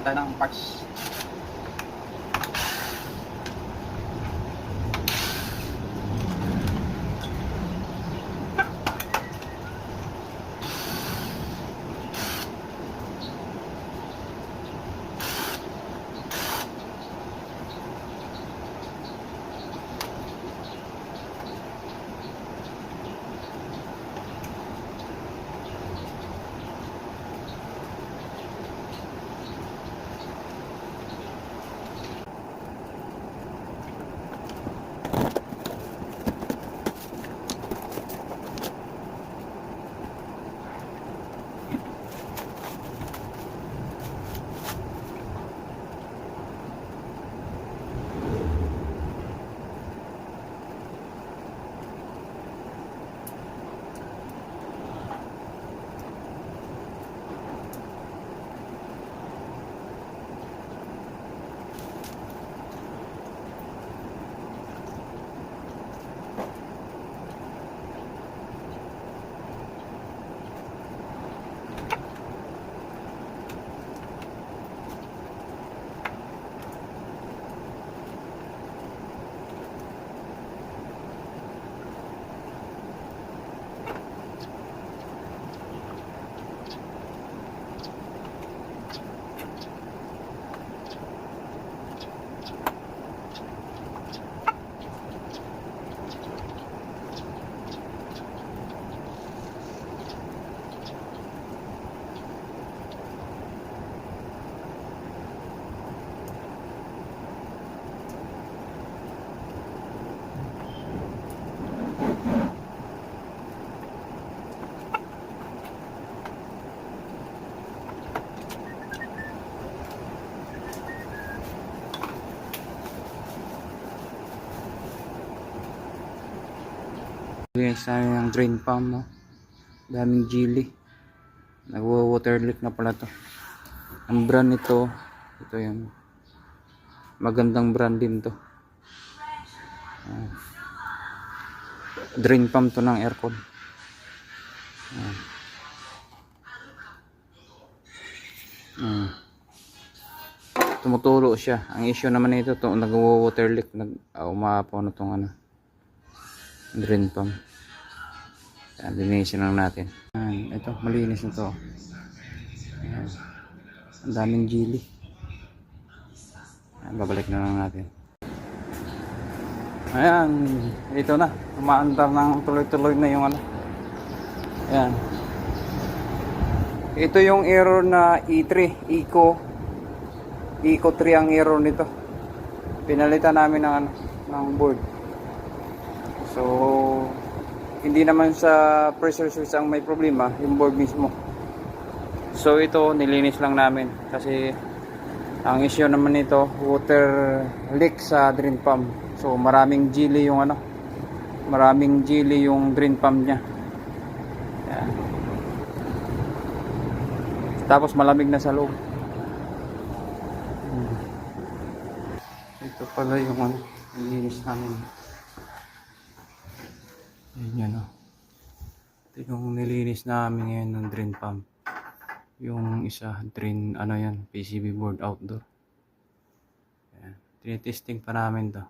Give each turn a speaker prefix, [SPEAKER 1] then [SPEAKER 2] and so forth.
[SPEAKER 1] Kuhan tayo ng parts. Linis namin yung drain pump mo. Daming jelly. Nagwa-water leak na pala to. Ang brand nito, ito yung magandang brand din to. Drain pump to ng aircon. Tumutulo siya. Ang issue naman nito, nagwa-water leak, umapaw na tong ano, drain pump. Ayan, linisin lang natin. Ayan, ito, malinis na to. Ayan. Ang daming jelly. Ayan, babalik na lang natin. Ayan, ito na. Umaandar ng tuloy-tuloy na yung ano. Ayan. Ito yung error na E3, Eco 3 ang error nito. Pinalitan namin ng ano, ng board. So, hindi naman sa pressure switch ang may problema, yung board mismo. So, ito nilinis lang namin kasi ang issue naman nito, water leak sa drain pump. So, maraming jelly yung ano, maraming jelly yung drain pump niya. Yan. Tapos malamig na sa loob. Ito pala yung ano, nilinis namin. Yan o. Ito yung nilinis namin ngayon ng drain pump. Yung isa, drain, ano yan, PCB board outdoor. Yan. Tinitesting pa namin to.